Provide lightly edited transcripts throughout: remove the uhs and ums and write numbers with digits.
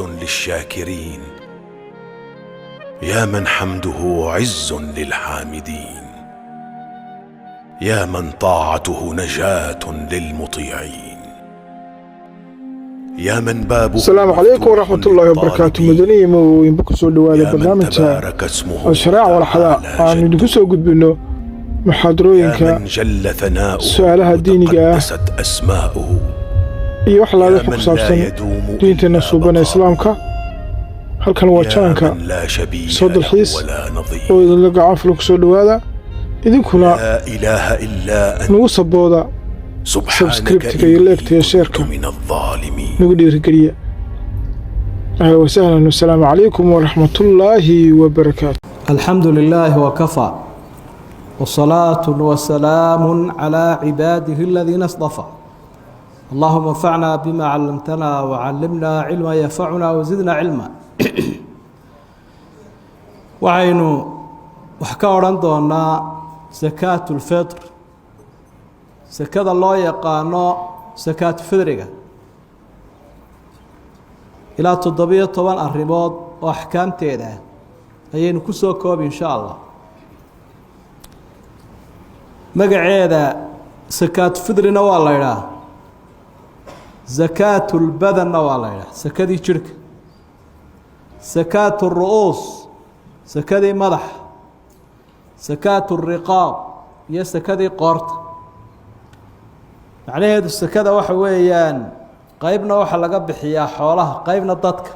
للشاكرين، يا من حمده عز للحامدين، يا من طاعته نجاة للمطيعين، يا من بابه السلام عليكم ورحمة الله وبركاته. مدني وينبكوا سو دواده برنامج الشريعة والحياة aan idinku soo gudbino muxaadarooyinka su'aalaha diiniga ah iyo wax laga ku saabsan diinteena suuban ee islaamka. halkan waa channelka soo dalxiis oo idin gacan ful ku soo dhawaada idinkuna nagu sabooda subscribe-ka iyo like-ka iyo share-ka nagu dhiirigeliya. أهلا وسهلا والسلام عليكم ورحمة الله وبركاته. الحمد لله وكفى والصلاة والسلام على عباده الذين اصطفى. اللهم انفعنا بما علمتنا وعلمنا علما ينفعنا وزدنا علما. وعينو وحكا ورندونا زكاة الفطر، زكاة الله يقانو زكاة فطرك إلى 7 arrimood oo axkaamteeda ayaynu ku soo koob insha Allah. magaceeda zakaat fidrina waa la yiraahdaa, zakaatul badanna waa la yiraahdaa, sakadii jirka, zakaatul ru'uus sakadii madax, zakaatul riqaab iyo sakadii qoorta. macnaheedu sakada waxa weeyaan qaybna waxa laga bixiyaa xoolaha, qaybna dadka.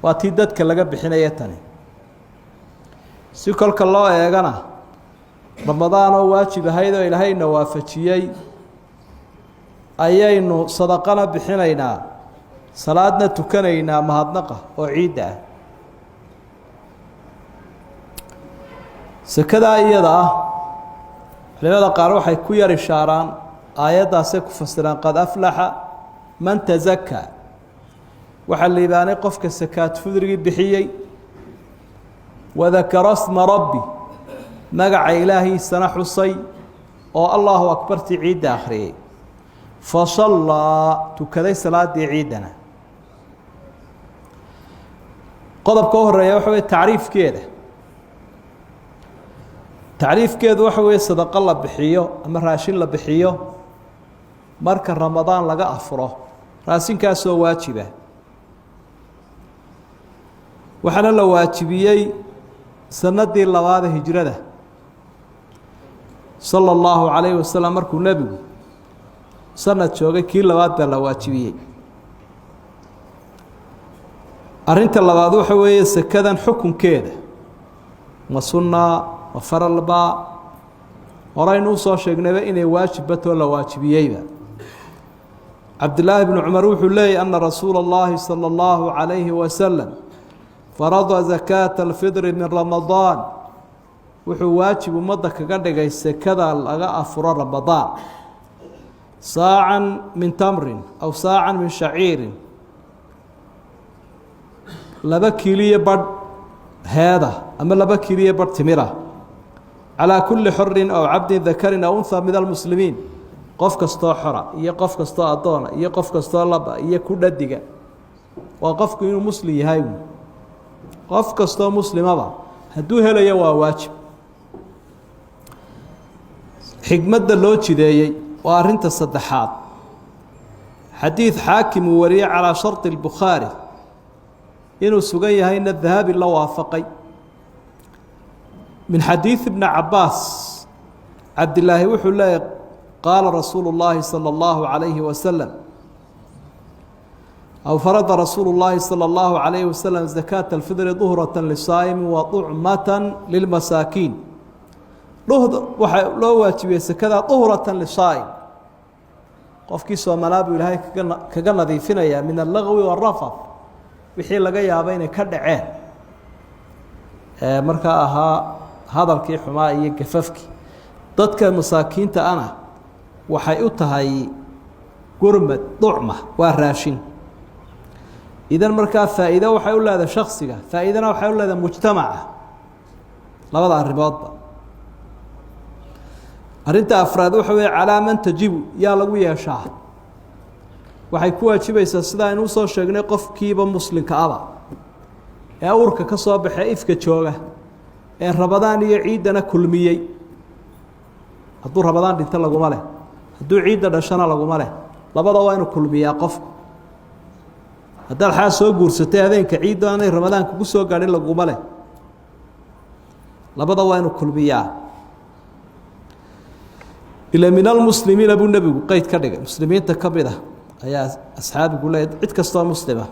waa tii dadka laga bixinaya tani. si kolka loo eegana ramadaan oo waajib ahayd oo ilaahayna waafajiyey ayaynu sadaqana bixinaynaa, salaadna tukanaynaa mahadnaqa oo ciidda ah. sakadaa iyada ah culimada qaar waxay ku yar ishaaraan aayaddaasay ku fasiraan qad aflaxa man tazakkaa. waxaa liibaanay qofka sakaat fidrigii bixiyey, wadakara sma rabbi magaca ilaahiisana xusay oo allahu akbartii ciidda akhriyey, fasallaa tukaday salaadii ciiddana. qodobka u horeeya waxa weye tacriifkeeda. tacriifkeedu waxa weeye sadaqo la bixiyo ama raashin la bixiyo marka ramadaan laga afuro, raasinkaasoo waajiba. waxaana la waajibiyey sanadii 2 hijrada sala allahu calayhi wasalam, markuu nebigu sanad joogay kii 2 baa la waajibiyey. arrinta labaad waxa weeye sakadan xukunkeeda ma sunna ma faralba. horaynu usoo sheegnayba inay waajibbatoo la waajibiyeyba. cabdillaahi bnu cumar wuxuu leeyay ana rasuula اllahi salى اllahu calayhi wasalam farada zakaata alfidri min ramadaan. wuxuu waajib ummadda kaga dhigay sekada laga afuro ramadaan, saacan min tamrin aw saacan min shaciirin, 2 kiiliyo badh heeda ama 2 kiiliyo badh timira, calaa kulli xorin aw cabdin dakarin aw unha min almuslimiin. qof kastoo xora iyo qof kastoo addoona iyo qof kastoo laba iyo ku dhadiga, waa qofku inuu muslim yahay. qof kastoo muslimaba hadduu helayo waa waajib. xigmadda loo jideeyey waa arrinta saddexaad. xadiid xaakim uu wariyey calaa shardi albukhaari inuu sugan yahayna dahabi la waafaqay, min xadiid ibni cabaas cabdilaahi wuxuu leeyahy qaala rasuulu اllaahi salى اllahu calayhi wasalam أو فرض رسول الله صلى الله عليه وسلم زكاة الفطر ظهرة للصائم وطعمة للمساكين. loo waajibiyey sekada طهرة للصائم, qofkii soomanaa buu ilaahay kaga nadiifinayaa min اللغو والرفث wixii laga yaabo inay ka dhaceen markaa ahaa hadalkii xumaa iyo gafafkii. dadka masaakiinta ana waxay u tahay gurmad, طعمة waa raashin. idan markaa faa'iido waxay u leedahay shaksiga, faa'iidana waxay u leedahay mujtamaca, labada arrimoodba. arrinta afraad waxa weeye calaa man tajibu yaa lagu yeeshaa. waxay ku waajibaysaa sida aynu soo sheegnay qofkiiba muslimka aba ee urka ka soo baxay ifka jooga ee Ramadaan iyo ciidana kulmiyay hadduu Ramadaan dhinta laguma leh hadduu ciidda dhashana laguma leh labada waa inuu kulmiyaa qof haddaad xaa soo guursatay habeenka ciidda aanay Ramadaan kugu soo gaadhin laguma leh labada waa inuu kulmiyaa ila min almuslimiin abu nabigu qayd ka dhigay muslimiinta ka mid ah ayaa asxaabigu leeyahay cid kastoo muslima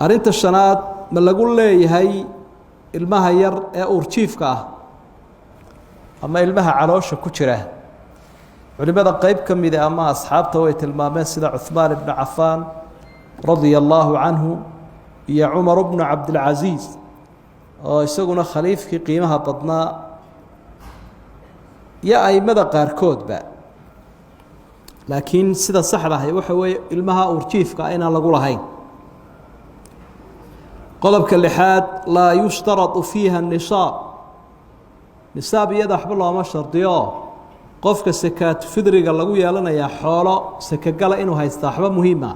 arinta shanaad ma lagu leeyahay ilmaha yar ee uurjiifka ah ama ilmaha caloosha ku jira culimada qayb ka mid ah ama asxaabta way tilmaameen sida Uthman ibn Affan radiyallahu anhu iyo Umar ibn Abdul Aziz oo isaguna khaliifkii qiimaha badnaa ya aymada qaarkoodba laakiin sida saxda ah waxa weeye ilmaha uurjiifka inaan lagu lahayn qodobka lixaad laa yushtaratu fiiha nisaab nisaab iyada waxba looma shardiyo qofka sakaat fidriga lagu yeelanayaa xoolo sakagala inuu haysto waxba muhiim ah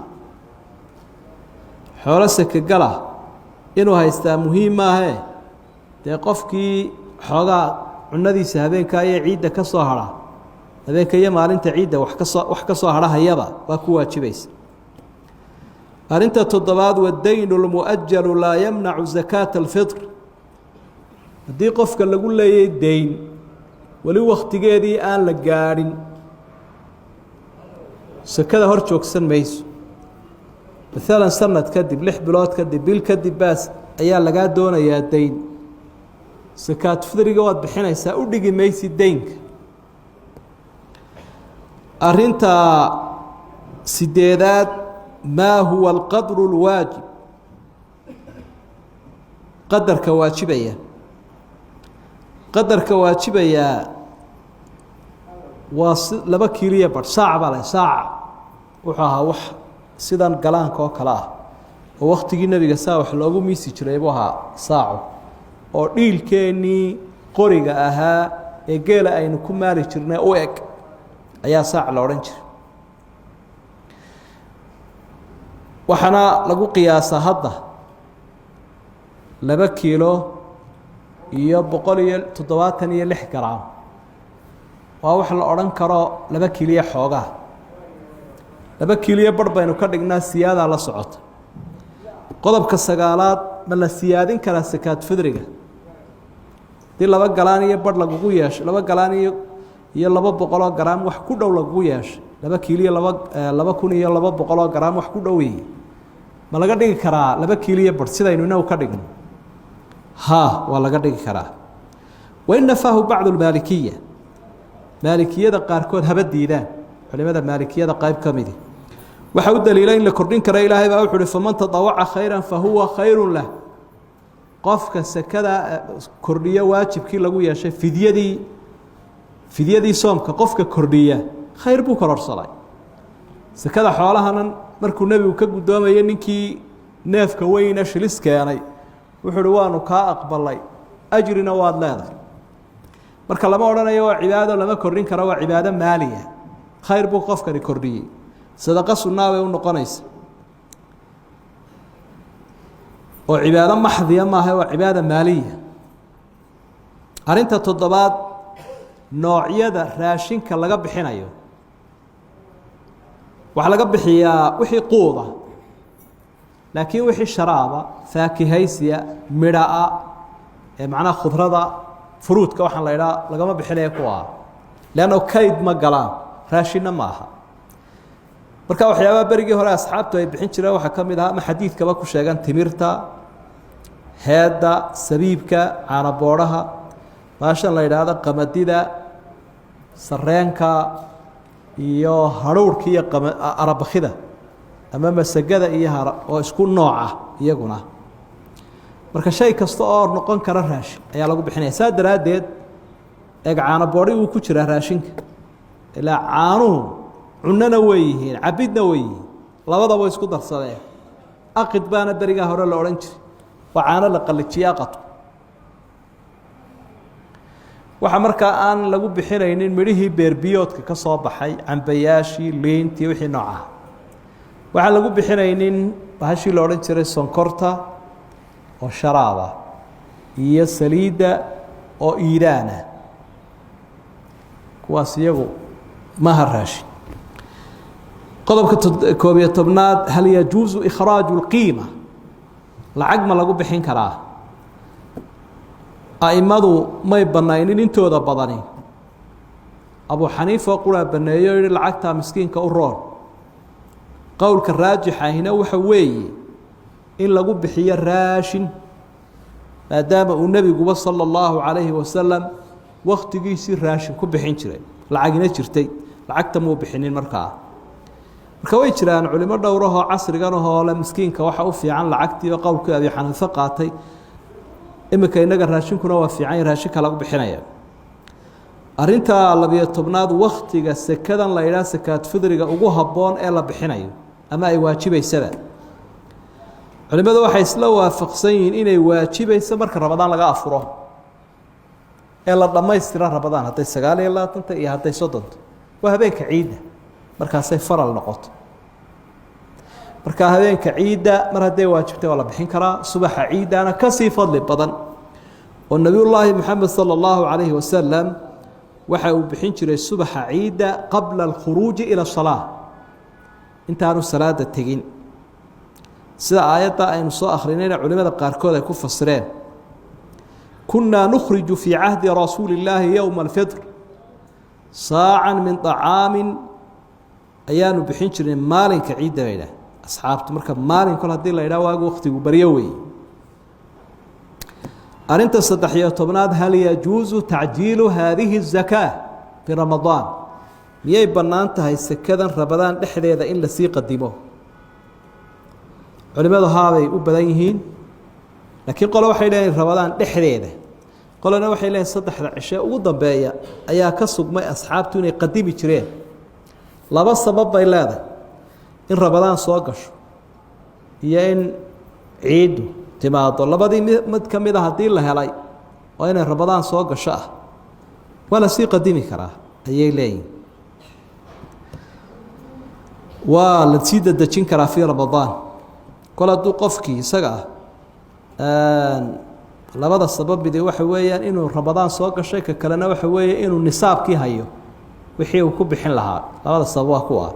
xoolo sakagala inuu haystaa muhiim ah dee qofkii xoogaa cunadiisa habeenka ay ciidda ka soo hara habeenka iyo maalinta ciidda wax ka soo harahayaba waa ku waajibaysa arinta toddobaad wadayn almuajjal la yamna'u zakat alfitr hadii qofka lagu leeyay deyn wali waqtigeedii aan la gaarin sakada hor joogsan mayso مثلا sanad kadib 6 bilood kadib bil kadib baas ayaa laga doonayaa deyn sakaat fidriga waad bixinaysaa u dhigi maysid deynka arinta sideedaad ما هو القدر الواجب قدر كواجبية قدر كواجبية لبا كيلية بر ساعة بالي ساعة وحاها وح سيدان قلان كو كلاه ووقتي النبي ساوح لوغو ميسي جريبوها ساعة oo dhiilkeeni qoriga ahaa ee geela aynu ku maari jirnay oo eg ayaa saac la oran jiray waxana lagu qiyaasa hadda 2 kiilo iyo 176 gram waa wax la oran karo 2 kiilo xooga 2 kiilo bar baynu ka dhignaa siyaada la socota qodobka sagaalaad ma la siyaadin kara sakaat fidriga dii 2 galaan iyo bar lagu yeesho 2 galaan iyo 200 gram wax ku dhow lagu yeesho 2 kiilo 2,200 gram wax ku dhow yahay ma laga dhigi karaa 2 kiilo bar sidaynu inuu ka dhigno ha waa laga dhigi karaa وإن فاه بعض المالكية مالكية قاركود هبديدان علماء المالكية قائب كمدي وحاول دليلين لكردين كرا إلهي بأوحد فمن تطوع خيرا فهو خير له قفك سكدا كردية واجب كي لغو ياشي فديدي صومك قفك كردية خير بو كرار صلاة سكدا حوالها مركو النبي وكاكو دوما ينكي نافك وين شلسك يعني وحلوانو كا أقبل لي أجرنا واد لا marka lama oranayo cibaado lama korin karo waa cibaado maaliya khayr buu qofkani kordhiyay sadaqa sunnah way u noqonaysa oo cibaado maxdiya ma aha waa cibaado maaliya arinta toddobaad noocyada raashinka laga bixinayo waxa laga bixiyaa wixii quuda laakiin wixii sharaaba faakihaysiya midhaa ee macna khudrada فروت كوحن لا لقى ما بحنيه كوا لأنه كيد ما قلام راشينا معها بركوا حياة برجي هلا أصحابته يبحين شراء وحكم ده ما حديث كباكو شجعان تمرتا هذا سبيبك على بورها ما شاء الله هذا قمدي ده سريانك يا هرور كي عرب خده أمام السجادة إياها ويسكون نوعه يجونا marka shay kasto oo noqon kara raashin ayaa lagu bixinaya saadaradeed eeg caana boori uu ku jira raashinka ilaa caanuhu cunana weeyeen cabidna weeyeen labadaba isku darsadeen aqid baana bariga hore la oran jiray waa caana la qalijiya qato waxa marka aan lagu bixinaynin midhihii beerbiyoodka ka soo baxay cambayaashii leenti wixii nooca waxaan lagu bixinaynin bahashii la odhan jiray sonkorta oo sharaaba iyo saliidda oo iidaana kuwaas iyagu maha raashin qodobka 11 hal yajuuzu ikhraaju اlqiima lacag ma lagu bixin karaa aimadu may banaynin intooda badani abu xaniifa quraa baneeyo yidhi lacagtaa miskiinka u roon qowlka raajixahina waxa weeye in lagu bixiyo raashin maadaama uu nebiguba sala allahu calayhi wasalam wakhtigiisii raashin ku bixin jiray lacagina jirtay lacagta muu bixinin markaa marka way jiraan culimo dhowrahoo casrigan ahoo le miskiinka waxa u fiican lacagtiiba qowlkii abi xaniife qaatay iminka innaga raashinkuna waa fiican raashinka lagu bixinaya arrinta 12aad wakhtiga sekadan la yidhaha sakaad fidriga ugu habboon ee la bixinayo ama ay waajibaysaba culimadu waxay isla waafaqsan yihiin inay waajibayso marka rabadaan laga afuro ee la dhammaystira rabadaan hadday 29 iyo hadday 30 waa habeenka ciidda markaasay faral noqoto marka habeenka ciidda mar hadday waajibtay waa la bixin karaa subaxa ciidana ka sii fadli badan oo nabiyullaahi maxamed sala allahu calayhi wasalam waxa uu bixin jiray subaxa ciidda qabla alkhuruuji ila salaa intaanu salaada tegin sida aayadda aynu soo akhrinayna culimada qaarkood ay ku fasireen kunaa nukhriju fii cahdi rasuuli illaahi yowma alfitr saacan min طacaamin ayaanu bixin jirnay maalinka ciidda ba idhaah asxaabtu marka maalin kol haddii la idhaha waagu wakhtigu baryo weeye arinta 13aad hal yajuuzu tacjiilu haadihi الzakaa fi ramadaan miyay bannaan tahay sekadan rabadaan dhexdeeda in lasii qadimo culimadu haabay u badan yihiin laakiin qole waxay leeyihin rabadaan dhexdeeda qolena waxay leeyihin 3 cishe ugu dambeeya ayaa ka sugmay asxaabtu inay qadimi jireen laba sabab bay leedahay in rabadaan soo gasho iyo in ciiddu timaado labadii mid ka mid a haddii la helay oo inay rabadaan soo gasho ah waa la sii qadimi karaa ayay leeyihin waa la sii dadejin karaa fii ramadaan kol hadduu qofkii isaga ah labada sababide waxa weeyaan inuu rabadaan soo gashay ka kalena waxa weeye inuu nisaabkii hayo wixii uu ku bixin lahaa labada sabab waa kuwa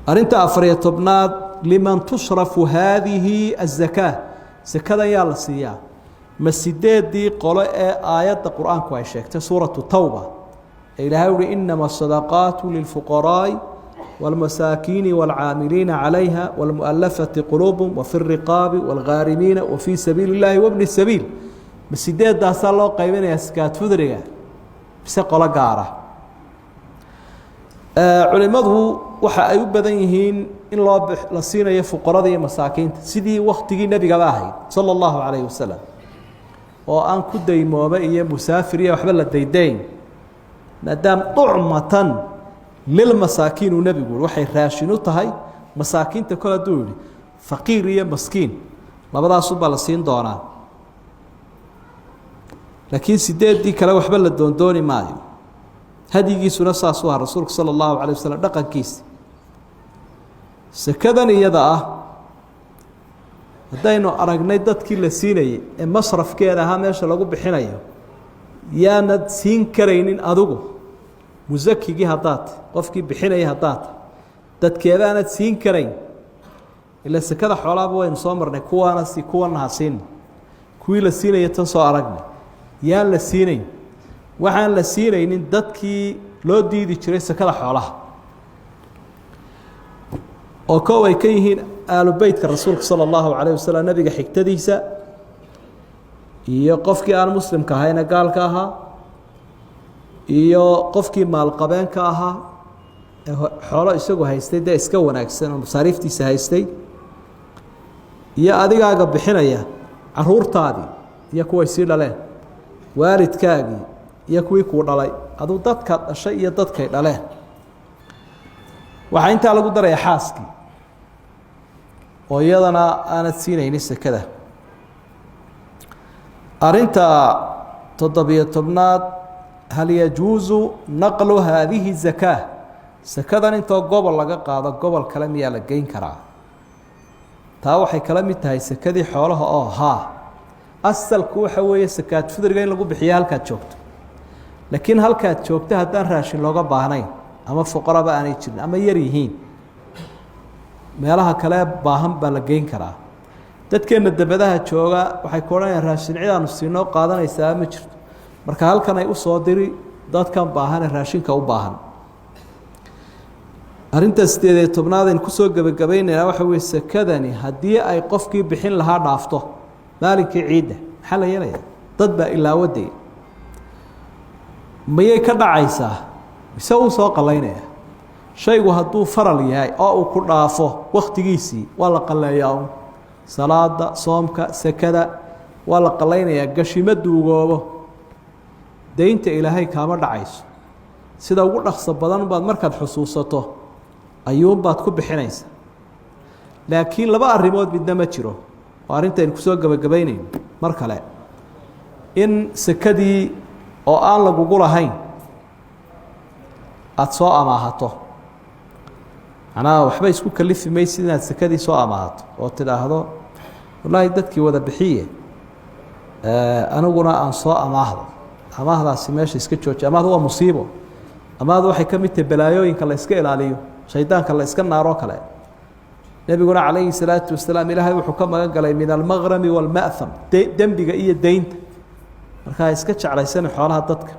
arinta 14aad liman tusrafu haadihi الzakaa sakada yaa la siiyaa ma 8 qolo ee aayadda qur-aanku ay sheegtay suuratu tawba ee ilaahay uri inama الصadaqaatu lilfuqaraa'i والمساكين والعاملين عليها والمؤلفة قلوبهم وفي الرقاب والغارمين وفي سبيل الله وابن السبيل بسيدات داسا الله قيبين يسكات فدريا بس قلا قارة علماء waxa ay u badan yihiin in la siinayo fuqarada iyo masaakiinta sidii waqtigii nabiga ahayd sallallahu alayhi wasallam oo aan ku daymooba iyo musaafir iyo waxba la daydayn maadaam ducmatan للمساكين ونبي يقول وحي راشنو تهي مساكين تكون دوري فقير يا مسكين ما بدا صوب على سين دونا لكن سيدات دي كلا وحبا لدون دوني مايو هذه يجيسو نفسها سوها رسولك صلى الله عليه وسلم دقا كيس سكذني يدا هداينو أرقناي داد كي لسيني مصرف كيدا ها ميشا لغو بحينيو يا ند سين كرينين أدوغو musakigii haddaad qofkii bixinaya haddaad dadkeedaanad siin karayn ila sekada xoolaaba waynu soo marnay kuwaana si kuwana ha siin kuwii la siinaya tan soo aragnay yaan la siinayn waxaan la siinaynin dadkii loo diidi jiray sekada xoolaha oo koow ay ka yihiin aalu beytka rasuulka sala allahu calayh wasalam nabiga xigtadiisa iyo qofkii aan muslimka ahayna gaalka ahaa iyo qofkii maalqabeenka ahaa ee xoolo isagu haystay dee iska wanaagsan oo masaariiftiisa haystay iyo adigaaga bixinaya caruurtaadii iyo kuway sii dhaleen waalidkaagii iyo kuwii kuu dhalay aduu dadkaad dhashay iyo dadkay dhaleen waxaa intaa lagu daraya xaaskii oo iyadana aanad siinaynin sekada arinta 17aad هل يجوز نقل هذه الزكاة sakadan intoo gobol laga qaado gobol kale miyaa la geyn karaa taa waxay kala mid tahay sakadii xoolaha oo haa asalku waxa weeye sakaad fidriga in lagu bixiyo halkaad joogto laakiin halkaad joogto haddaan raashin looga baahnayn ama fuqaraba aanay jirin ama yar yihiin meelaha kale baahan baa la geyn karaa dadkeena dabadaha jooga waxay ku odhanayaan raashin cidaanu siinoo qaadanaysaa ma jirto marka halkan ay u soo diri dadkan baahan ee raashinka u baahan arrinta 18aad aynu kusoo gabagabaynaynaa waxa weeye sakadani haddii ay qofkii bixin lahaa dhaafto maalinkii ciidda maxaa la yeelayaa dad baa ilaawaday mayay ka dhacaysaa mise uu soo qalaynaya shaygu hadduu faral yahay oo uu ku dhaafo waktigiisii waa la qaleeyaa salaada soomka sakada waa la qalaynayaa gashimo duugoobo daynta ilaahay kaama dhacayso sida ugu dhaqso badan baad markaad xusuusato ayuunbaad ku bixinaysa laakiin laba arrimood midna ma jiro oo arrintaynu kusoo gabagabaynayno mar kale in sakadii oo aan lagugu lahayn aada soo amaahato macnaha waxba isku kalifi maysid inaad sakadii soo amaahato oo tidhaahdo wallaahi dadkii wada bixiye aniguna aan soo amaahdo amaahdaasi meesha iska jooji amaahdu waa musiibo amaahdu waxay ka mid tahay balaayooyinka la iska ilaaliyo shaydaanka la iska naaroo kale nebiguna calayhi salaatu wasalaam ilaahay wuxuu ka magan galay min almaqrami waalma'ham dembiga iyo deynta markaa iska jeclaysana xoolaha dadka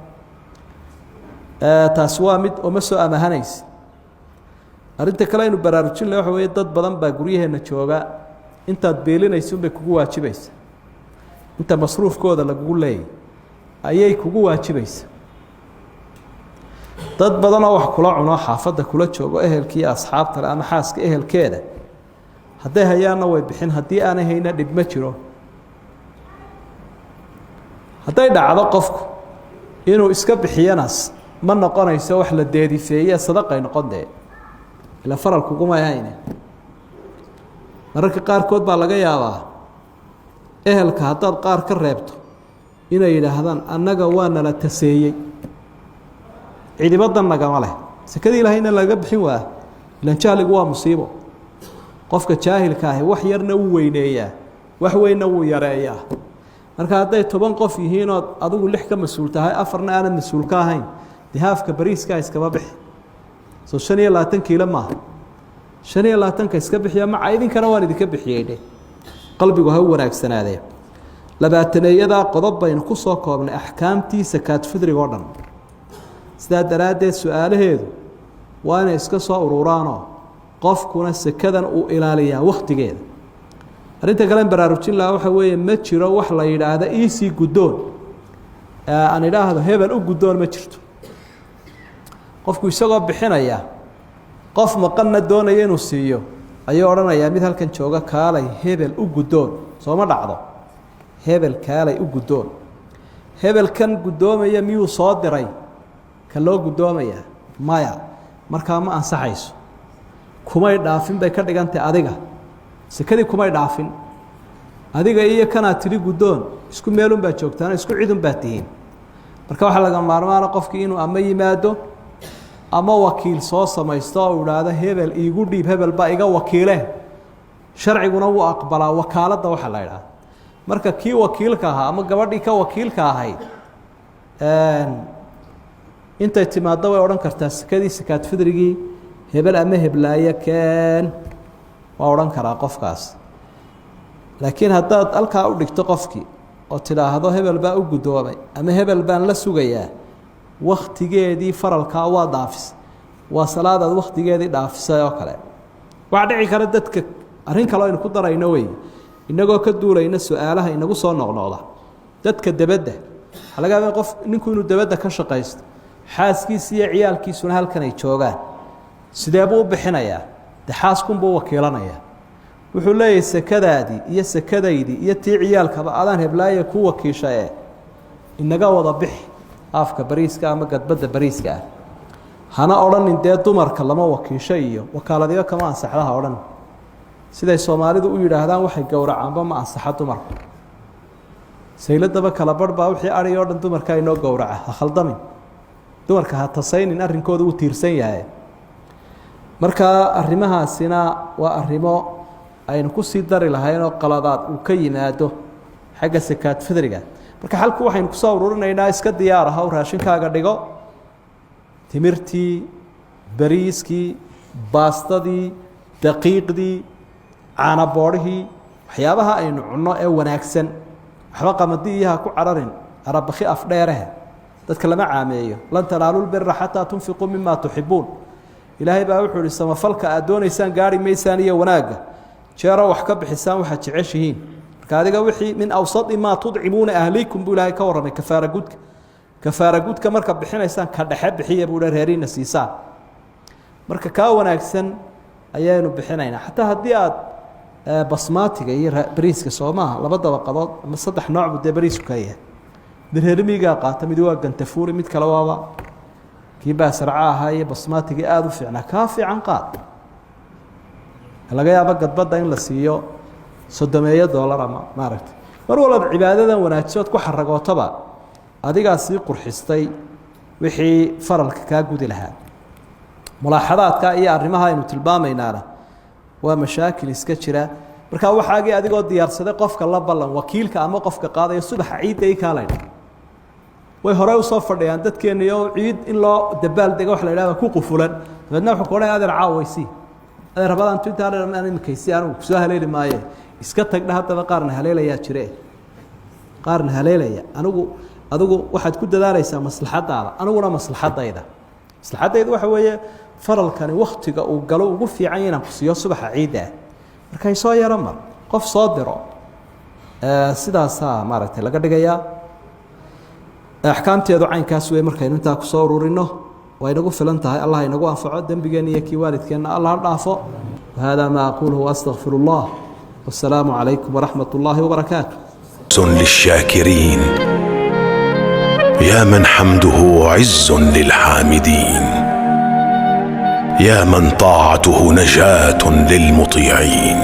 taasi waa mid oma soo amaahanaysa arrinta kale aynu baraarujin lahay waxa weeye dad badan baa guryaheenna jooga intaad beelinaysa unbay kugu waajibaysa inta masruufkooda lagugu leeyay ayay kugu waajibaysa dad badanoo wax kula cuno xaafadda kula joogo ehelkii asxaabta le ama xaaska ehelkeeda hadday hayaanna way bixin haddii aanay hayna dhib ma jiro hadday dhacdo qofku inuu iska bixiyana ma noqonayso wax la deedifeeye sadaqay noqon dee ila faral kuguma hayne mararka qaarkood baa laga yaabaa ehelka haddaad qaar ka reebto inay yidhaahdaan annaga waa nala taseeyey cidibadan nagama leh sakadii ilaahayna laga bixin waa ilan jahligu waa musiibo qofka jaahilka ahi wax yarna wuu weyneeyaa wax weynna wuu yareeyaa marka hadday 10 qof yihiin oo adigu 6 ka mas-uul tahay 4na aanad mas-uul ka ahayn dihaafka bariiska iskaba bixi soo 25 kiilo maaha 25 iska bixiya ma idinkana waan idinka bixiyay qalbigu ha wanaagsanaadee labaatanayada qodob baynu ku soo koobnay axkaamtii sakaat fidriga oo dhan sidaa daraaddeed su-aalaheedu waa inay iska soo ururaanoo qofkuna sakadan uu ilaaliyaa wakhtigeeda arrinta kalen baraarujin lahaa waxa weeye ma jiro wax la yidhaahda iisii guddoon aan idhaahdo hebel u guddoon ma jirto qofku isagoo bixinaya qof maqanna doonaya inuu siiyo ayuu odhanayaa mid halkan jooga kaalay hebel u guddoon sooma dhacdo hebel kaalay u guddoon hebelkan guddoomaya miyuu soo diray ka loo guddoomayaa maya markaa ma ansaxayso kumay dhaafin bay ka dhigantay adiga sakadii kumay dhaafin adiga iyo kanaad tidhi guddoon isku meelun baad joogtaan isku cidun baad tihiin marka waxaa laga maarmaana qofkii inuu ama yimaado ama wakiil soo samaysto oo idhaahdo hebel iigu dhiib hebel baa iga wakiile sharciguna wuu aqbalaa wakaaladda waxaa la idhaahda marka kii wakiilka ahaa ama gabadhii ka wakiilka ahayd intay timaaddo way odhan kartaa sakadii sakaad fidrigii hebel ama heblaayo keen waa odhan karaa qofkaas laakiin haddaad halkaa u dhigto qofkii oo tidhaahdo hebel baa u guddoomay ama hebel baan la sugayaa wakhtigeedii faralkaa waa dhaafis waa salaadaad wakhtigeedii dhaafisay oo kale waxaa dhici kara dadka arrin kaleo aynu ku darayno wey inagoo ka duulayna su-aalaha inagu soo noqnoqda dadka debadda waxaa laga yaaba qof ninku inuu debadda ka shaqaysto xaaskiisa iyo ciyaalkiisuna halkan ay joogaan sidee buu u bixinayaa de xaaskunbuu wakiilanayaa wuxuu leeyahay sakadaadii iyo sakadaydii iyo tii ciyaalkaba adaan heblaaye ku wakiisha ee inaga wada bixi afka bariiska ama gadbadda bariiska ah hana odhanin dee dumarka lama wakiisho iyo wakaaladiyo kama ansaxdaha odhan siday soomaalidu u yidhaahdaan waxay gowracaanba ma ansaxa dumarku sayladaba kala barh baa wixii adhi oo dhan dumarkaa inoo gowraca ha khaldamin dumarka ha tasaynin arrinkooda uu tiirsan yahay marka arrimahaasina waa arrimo aynu ku sii dari lahayn oo qaladaad uu ka yimaado xagga sakaad fidriga marka halku waxaynu ku soo ururinaynaa iska diyaar ah oo raashinkaaga dhigo timirtii bariiskii baastadii daqiiqdii caana boodhihii waxyaabaha aynu cunno ee wanaagsan waxba qamadiiyaha ku cararin arabakhi afdheeraha dadka lama caameeyo lan tanaalul birra xataa tunfiquu mima tuxibuun ilaahay baa wuxuu yidhi samafalka aad doonaysaan gaari maysaan iyo wanaagga jeero wax ka bixisaan waxaad jeceshihiin marka adiga wixii min awsadi maa tudcimuuna ahliikum buu ilaahay ka warramay kafaara gudka marka bixinaysaan ka dhexe bixiya buu reeriina siisaan marka kaa wanaagsan ayaynu bixinaynaa xataa haddii aad basmaatiga iyo bariiska soomaha laba dabaqadood ama saddex nooc buu dee bariisku ka yahay mid reermiigaa qaata mid waa gantafuuri mid kale waaba kii baasarca ahaa iyo basmaatigii aada u fiicnaa kaa fiican qaad laga yaabo gadbadda in la siiyo $30 ama maaragtay mar walba cibaadadan wanaagsood ku xaragootaba adigaa sii qurxistay wixii faralka kaa gudi lahaa mulaaxadaadka iyo arrimaha aynu tilmaamaynaana waa mashaakil iska jira marka waxaagii adigoo diyaarsaday qofka la ballan wakiilka ama qofka qaadaya subaxa ciidda ay kaalayna way hore u soo fadhiyaan dadkeena iyo ciid in loo dabaal dego wax la yiraahdo ku qufulan dadna wuxuu qoray adeer caawaysi adeer rabadaan inta aan imkaysi aan soo haleeli maaye iska tagna hadaba qaarna haleelaya jire qaarna haleelaya adigu waxaad ku dadaalaysaa maslaxadaada aniguna maslaxadayda waxa weeye faralkani waqtiga uu galo ugu fiican inaan ku siiyo subaxa ciidda markay soo yara mar qof soo diro sidaas maaragtay laga dhigayaa axkaamteedu caynkaas way markaynu intaa ku soo ururino way nagu filan tahay allah inagu anfaco dambigeena iyo kii waalidkeena allah dhaafo hada ma aquluhu astaghfirullah wassalaamu calaykum waraxmat ullaahi wabarakaatuh للشاكرين يا من حمده عز للحامدين يا من طاعته نجاة للمطيعين